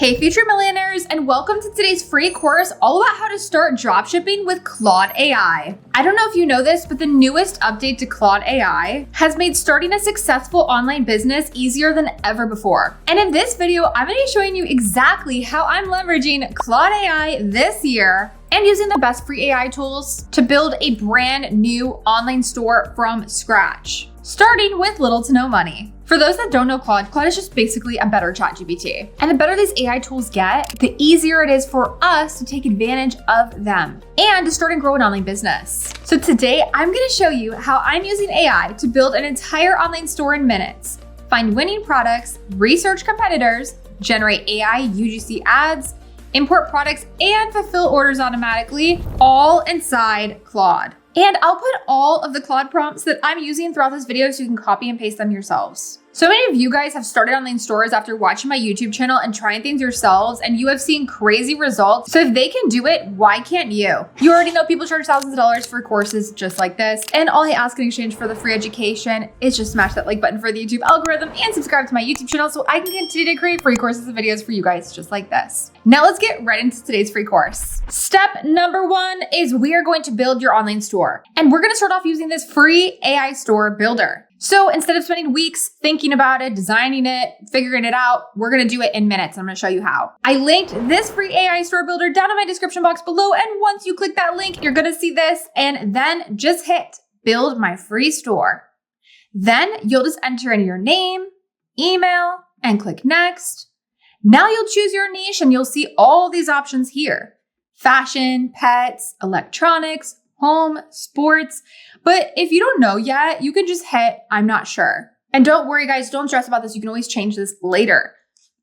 Hey future millionaires, and welcome to today's free course all about how to start dropshipping with CLAUDE AI. I don't know if you know this, but the newest update to CLAUDE AI has made starting a successful online business easier than ever before. And in this video, I'm going to be showing you exactly how I'm leveraging CLAUDE AI this year and using the best free AI tools to build a brand new online store from scratch, starting with little to no money. For those that don't know Claude is just basically a better ChatGPT. And the better these AI tools get, the easier it is for us to take advantage of them and to start and grow an online business. So today, I'm gonna show you how I'm using AI to build an entire online store in minutes, find winning products, research competitors, generate AI UGC ads, import products, and fulfill orders automatically, all inside Claude. And I'll put all of the Claude prompts that I'm using throughout this video so you can copy and paste them yourselves. So many of you guys have started online stores after watching my YouTube channel and trying things yourselves, and you have seen crazy results. So if they can do it, why can't you? You already know people charge thousands of dollars for courses just like this, and all I ask in exchange for the free education is just smash that like button for the YouTube algorithm and subscribe to my YouTube channel so I can continue to create free courses and videos for you guys just like this. Now let's get right into today's free course. Step number 1 is we are going to build your online store. And we're gonna start off using this free AI store builder. So instead of spending weeks thinking about it, designing it, figuring it out, we're gonna do it in minutes. I'm gonna show you how. I linked this free AI store builder down in my description box below. And once you click that link, you're gonna see this and then just hit build my free store. Then you'll just enter in your name, email, and click next. Now you'll choose your niche and you'll see all these options here. Fashion, pets, electronics, home, sports. But if you don't know yet, you can just hit, I'm not sure. And don't worry guys, don't stress about this. You can always change this later.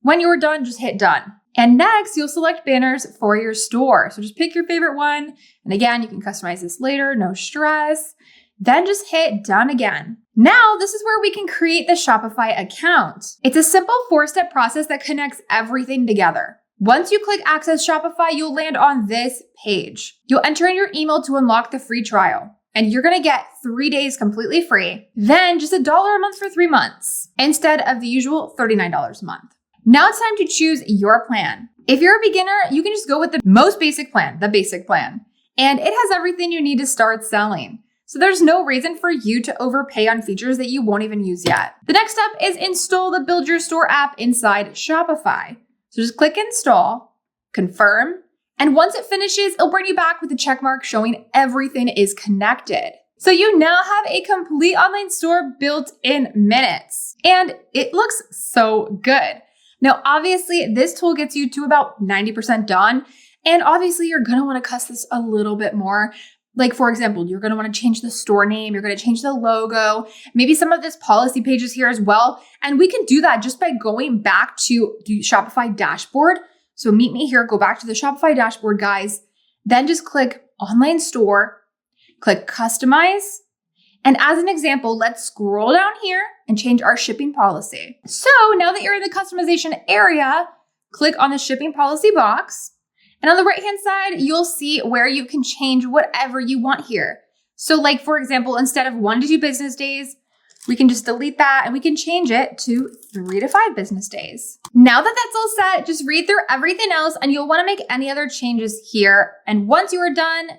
When you're done, just hit done. And next you'll select banners for your store. So just pick your favorite one. And again, you can customize this later, no stress. Then just hit done again. Now, this is where we can create the Shopify account. It's a simple 4-step process that connects everything together. Once you click Access Shopify, you'll land on this page. You'll enter in your email to unlock the free trial, and you're gonna get 3 days completely free, then just $1 a month for 3 months, instead of the usual $39 a month. Now it's time to choose your plan. If you're a beginner, you can just go with the most basic plan, the basic plan, and it has everything you need to start selling. So there's no reason for you to overpay on features that you won't even use yet. The next step is install the Build Your Store app inside Shopify. So just click install, confirm, and once it finishes, it'll bring you back with a check mark showing everything is connected. So you now have a complete online store built in minutes, and it looks so good. Now, obviously, this tool gets you to about 90% done, and obviously you're gonna wanna cuss this a little bit more. Like for example, you're gonna wanna change the store name, you're gonna change the logo, maybe some of this policy pages here as well. And we can do that just by going back to the Shopify dashboard. So meet me here, go back to the Shopify dashboard, guys. Then just click online store, click customize. And as an example, let's scroll down here and change our shipping policy. So now that you're in the customization area, click on the shipping policy box. And on the right-hand side, you'll see where you can change whatever you want here. So like, for example, instead of 1 to 2 business days, we can just delete that and we can change it to 3 to 5 business days. Now that that's all set, just read through everything else and you'll wanna make any other changes here. And once you are done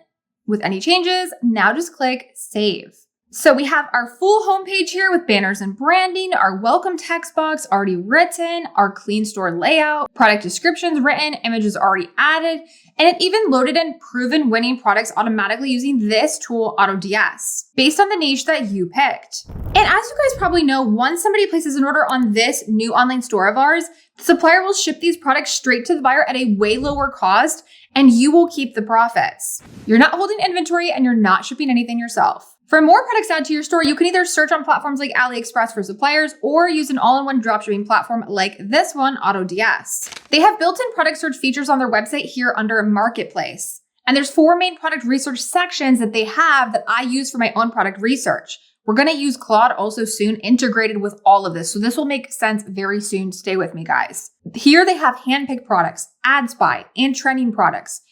with any changes, now just click save. So we have our full homepage here with banners and branding, our welcome text box already written, our clean store layout, product descriptions written, images already added, and it even loaded in proven winning products automatically using this tool, AutoDS, based on the niche that you picked. And as you guys probably know, once somebody places an order on this new online store of ours, the supplier will ship these products straight to the buyer at a way lower cost, and you will keep the profits. You're not holding inventory and you're not shipping anything yourself. For more products to add to your store, you can either search on platforms like AliExpress for suppliers or use an all-in-one dropshipping platform like this one, AutoDS. They have built-in product search features on their website here under Marketplace. And there's 4 main product research sections that they have that I use for my own product research. We're gonna use Claude also soon integrated with all of this. So this will make sense very soon. Stay with me, guys. Here they have handpicked products, ad spy, and trending products,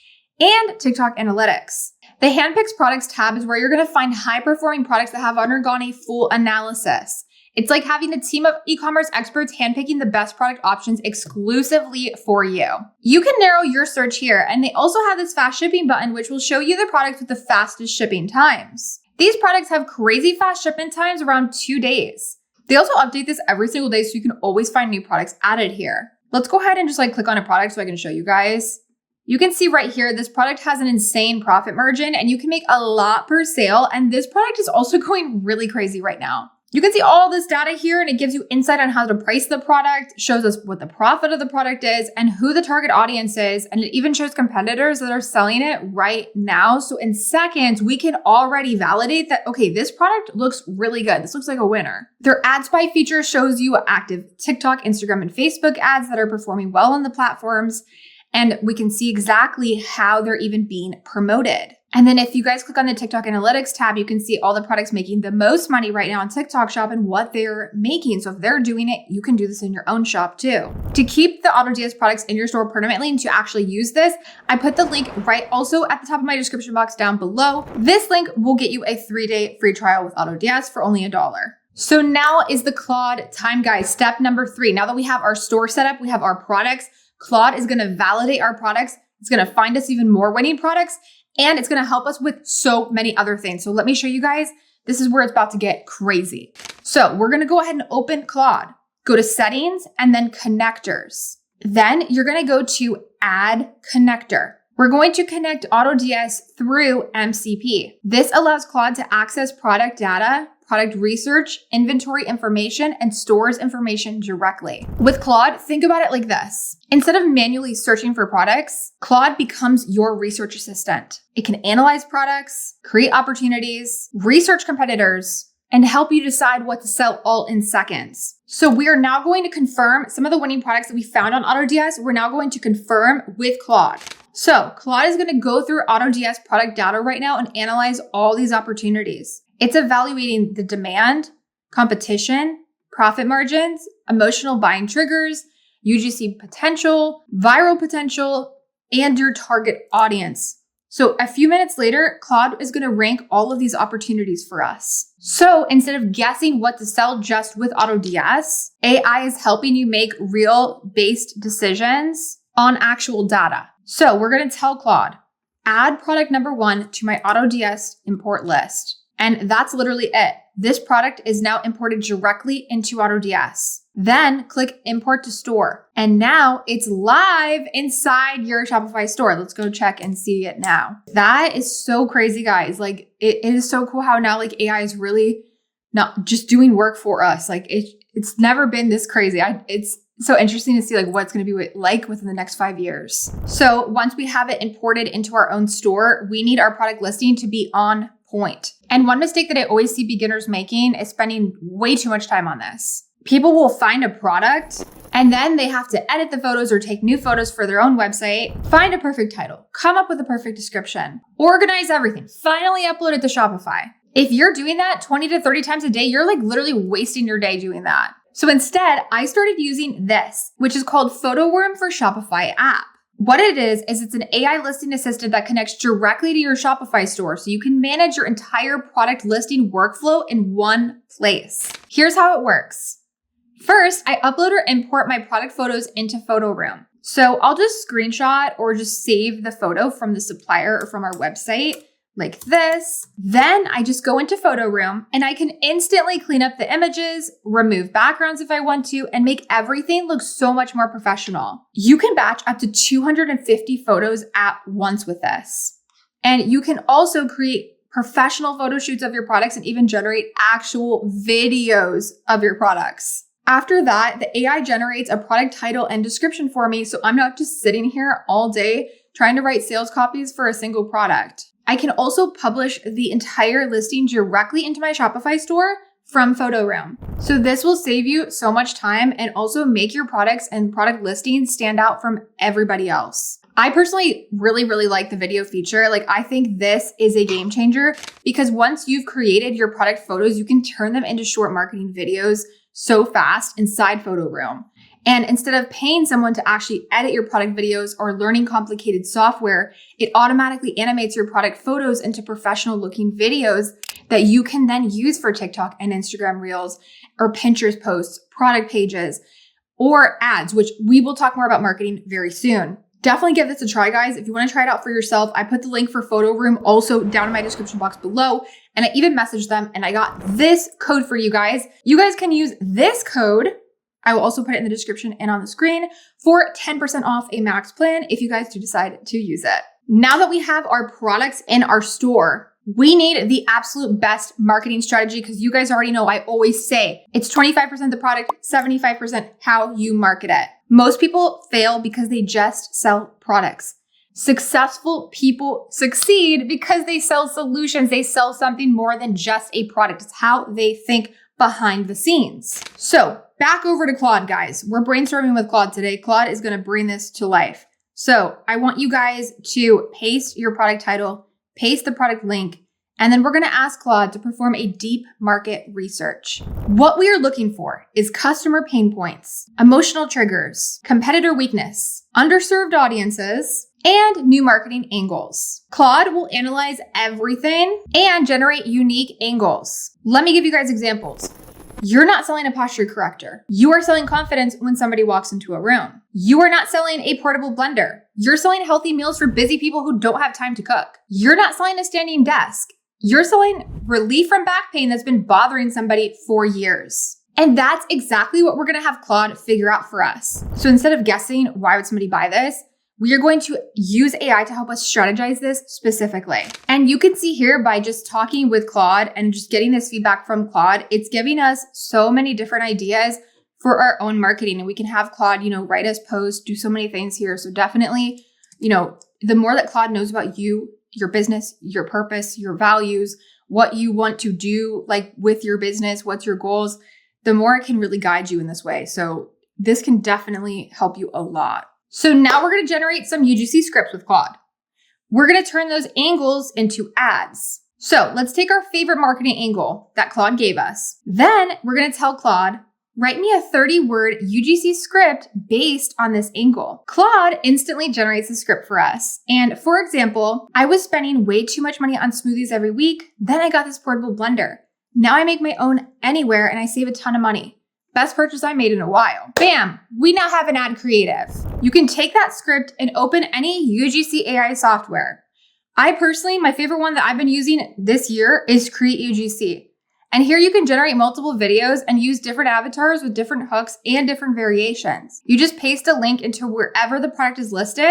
and TikTok analytics. The Handpicks Products tab is where you're going to find high-performing products that have undergone a full analysis. It's like having a team of e-commerce experts handpicking the best product options exclusively for you. You can narrow your search here, and they also have this fast shipping button, which will show you the products with the fastest shipping times. These products have crazy fast shipment times, around 2 days. They also update this every single day, so you can always find new products added here. Let's go ahead and just click on a product so I can show you guys. You can see right here, this product has an insane profit margin and you can make a lot per sale. And this product is also going really crazy right now. You can see all this data here and it gives you insight on how to price the product, shows us what the profit of the product is and who the target audience is. And it even shows competitors that are selling it right now. So in seconds, we can already validate that, okay, this product looks really good. This looks like a winner. Their ad spy feature shows you active TikTok, Instagram, and Facebook ads that are performing well on the platforms. And we can see exactly how they're even being promoted. And then if you guys click on the TikTok Analytics tab, you can see all the products making the most money right now on TikTok Shop and what they're making. So if they're doing it, you can do this in your own shop too. To keep the AutoDS products in your store permanently and to actually use this, I put the link right also at the top of my description box down below. This link will get you a 3-day free trial with AutoDS for only $1. So now is the Claude time, guys. Step number 3. Now that we have our store set up, we have our products, Claude is going to validate our products. It's going to find us even more winning products, and it's going to help us with so many other things. So let me show you guys. This is where it's about to get crazy. So we're going to go ahead and open Claude, go to settings and then connectors. Then you're going to go to add connector. We're going to connect AutoDS through MCP. This allows Claude to access product data, product research, inventory information, and stores information directly. With Claude, think about it like this. Instead of manually searching for products, Claude becomes your research assistant. It can analyze products, create opportunities, research competitors, and help you decide what to sell all in seconds. So we are now going to confirm some of the winning products that we found on AutoDS. We're now going to confirm with Claude. So Claude is going to go through AutoDS product data right now and analyze all these opportunities. It's evaluating the demand, competition, profit margins, emotional buying triggers, UGC potential, viral potential, and your target audience. So a few minutes later, Claude is going to rank all of these opportunities for us. So instead of guessing what to sell just with AutoDS, AI is helping you make real-based decisions on actual data. So we're going to tell Claude, add product number 1 to my AutoDS import list. And that's literally it. This product is now imported directly into AutoDS. Then click import to store. And now it's live inside your Shopify store. Let's go check and see it now. That is so crazy, guys. It is so cool how now AI is really not just doing work for us. It's never been this crazy. It's so interesting to see what it's going to be like within the next 5 years. So once we have it imported into our own store, we need our product listing to be on point. And one mistake that I always see beginners making is spending way too much time on this. People will find a product and then they have to edit the photos or take new photos for their own website, find a perfect title, come up with a perfect description, organize everything, finally upload it to Shopify. If you're doing that 20 to 30 times a day, you're literally wasting your day doing that. So instead, I started using this, which is called Photo Worm for Shopify app. What it is it's an AI listing assistant that connects directly to your Shopify store so you can manage your entire product listing workflow in one place. Here's how it works. First, I upload or import my product photos into Photo Room. So I'll just screenshot or just save the photo from the supplier or from our website like this. Then I just go into Photo Room and I can instantly clean up the images, remove backgrounds if I want to, and make everything look so much more professional. You can batch up to 250 photos at once with this. And you can also create professional photo shoots of your products and even generate actual videos of your products. After that, the AI generates a product title and description for me, so I'm not just sitting here all day trying to write sales copies for a single product. I can also publish the entire listing directly into my Shopify store from Photo Room. So this will save you so much time and also make your products and product listings stand out from everybody else. I personally really like the video feature. I think this is a game changer because once you've created your product photos, you can turn them into short marketing videos so fast inside Photo Room. And instead of paying someone to actually edit your product videos or learning complicated software, it automatically animates your product photos into professional looking videos that you can then use for TikTok and Instagram Reels or Pinterest posts, product pages, or ads, which we will talk more about marketing very soon. Definitely give this a try, guys. If you want to try it out for yourself, I put the link for Photo Room also down in my description box below. And I even messaged them and I got this code for you guys. You guys can use this code. I will also put it in the description and on the screen for 10% off a max plan if you guys do decide to use it. Now that we have our products in our store, we need the absolute best marketing strategy because you guys already know I always say it's 25% the product, 75% how you market it. Most people fail because they just sell products. Successful people succeed because they sell solutions. They sell something more than just a product. It's how they think behind the scenes. So back over to Claude, guys. We're brainstorming with Claude today. Claude is going to bring this to life. So I want you guys to paste your product title, paste the product link, and then we're going to ask Claude to perform a deep market research. What we are looking for is customer pain points, emotional triggers, competitor weakness, underserved audiences, and new marketing angles. Claude will analyze everything and generate unique angles. Let me give you guys examples. You're not selling a posture corrector. You are selling confidence when somebody walks into a room. You are not selling a portable blender. You're selling healthy meals for busy people who don't have time to cook. You're not selling a standing desk. You're selling relief from back pain that's been bothering somebody for years. And that's exactly what we're going to have Claude figure out for us. So instead of guessing why would somebody buy this, we are going to use AI to help us strategize this specifically. And you can see here by just talking with Claude and just getting this feedback from Claude, it's giving us so many different ideas for our own marketing. And we can have Claude, write us posts, do so many things here. So definitely, the more that Claude knows about you, your business, your purpose, your values, what you want to do like with your business, what's your goals, the more it can really guide you in this way. So this can definitely help you a lot. So now we're going to generate some UGC scripts with Claude. We're going to turn those angles into ads. So let's take our favorite marketing angle that Claude gave us. Then we're going to tell Claude, write me a 30-word UGC script based on this angle. Claude instantly generates a script for us. And for example, I was spending way too much money on smoothies every week. Then I got this portable blender. Now I make my own anywhere and I save a ton of money. Best purchase I made in a while. Bam, we now have an ad creative. You can take that script and open any UGC AI software. I personally, my favorite one that I've been using this year is Create UGC. And here you can generate multiple videos and use different avatars with different hooks and different variations. You just paste a link into wherever the product is listed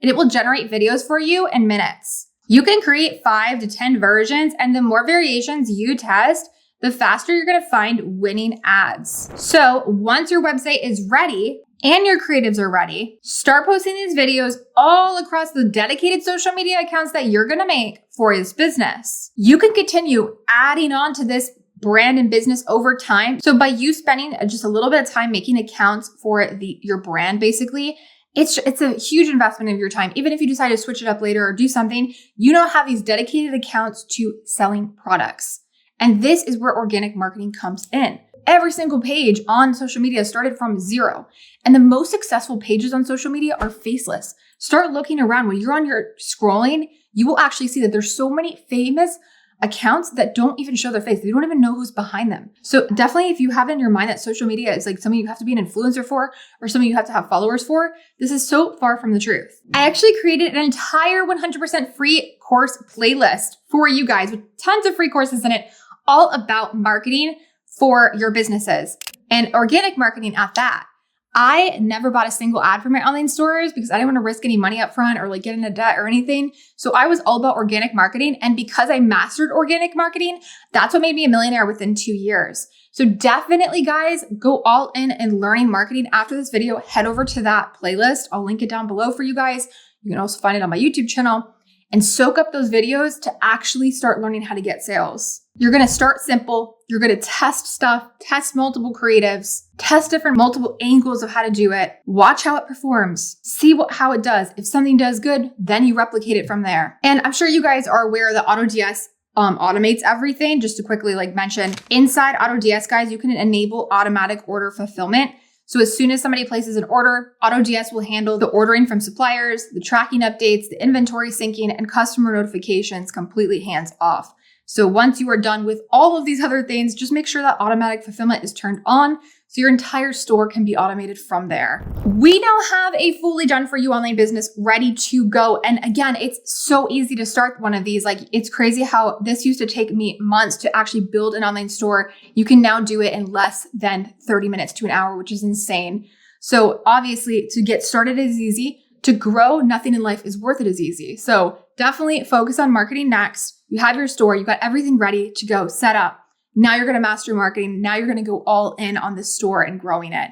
and it will generate videos for you in minutes. You can create 5 to 10 versions, and the more variations you test, the faster you're going to find winning ads. So once your website is ready and your creatives are ready, start posting these videos all across the dedicated social media accounts that you're going to make for this business. You can continue adding on to this brand and business over time. So by you spending just a little bit of time making accounts for your brand, basically, it's a huge investment of your time. Even if you decide to switch it up later or do something, you now have these dedicated accounts to selling products. And this is where organic marketing comes in. Every single page on social media started from zero. And the most successful pages on social media are faceless. Start looking around. When you're on your scrolling, you will actually see that there's so many famous accounts that don't even show their face. They don't even know who's behind them. So definitely if you have it in your mind that social media is like something you have to be an influencer for or something you have to have followers for, this is so far from the truth. I actually created an entire 100% free course playlist for you guys with tons of free courses in it, all about marketing for your businesses and organic marketing at that. I never bought a single ad for my online stores because I didn't want to risk any money up front or like get into debt or anything. So I was all about organic marketing. And because I mastered organic marketing, that's what made me a millionaire within 2 years. So definitely, guys, go all in and learning marketing after this video. Head over to that playlist. I'll link it down below for you guys. You can also find it on my YouTube channel and soak up those videos to actually start learning how to get sales. You're going to start simple. You're going to test stuff, test multiple creatives, test different multiple angles of how to do it. Watch how it performs. See how it does. If something does good, then you replicate it from there. And I'm sure you guys are aware that AutoDS automates everything. Just to quickly mention, inside AutoDS, guys, you can enable automatic order fulfillment. So as soon as somebody places an order, AutoDS will handle the ordering from suppliers, the tracking updates, the inventory syncing, and customer notifications completely hands off. So once you are done with all of these other things, just make sure that automatic fulfillment is turned on so your entire store can be automated from there. We now have a fully done for you online business ready to go. And again, it's so easy to start one of these. Like, it's crazy how this used to take me months to actually build an online store. You can now do it in less than 30 minutes to an hour, which is insane. So obviously, to get started is easy. To grow, nothing in life is worth it as easy. So definitely focus on marketing next. You have your store, you got everything ready to go, set up. Now you're going to master marketing. Now you're going to go all in on this store and growing it.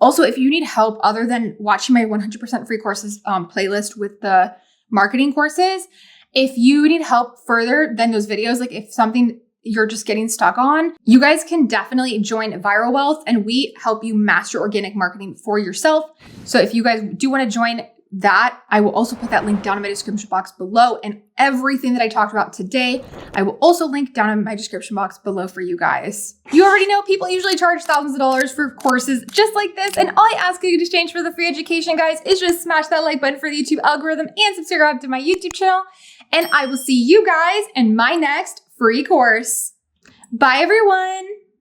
Also, if you need help other than watching my 100% free courses playlist with the marketing courses, if you need help further than those videos, like if something you're just getting stuck on, you guys can definitely join Viral Wealth, and we help you master organic marketing for yourself. So if you guys do want to join that, I will also put that link down in my description box below, and everything that I talked about today, I will also link down in my description box below for you guys. You already know people usually charge thousands of dollars for courses just like this, and all I ask you to exchange for the free education, guys, is just smash that like button for the YouTube algorithm and subscribe to my YouTube channel, and I will see you guys in my next free course. Bye, everyone.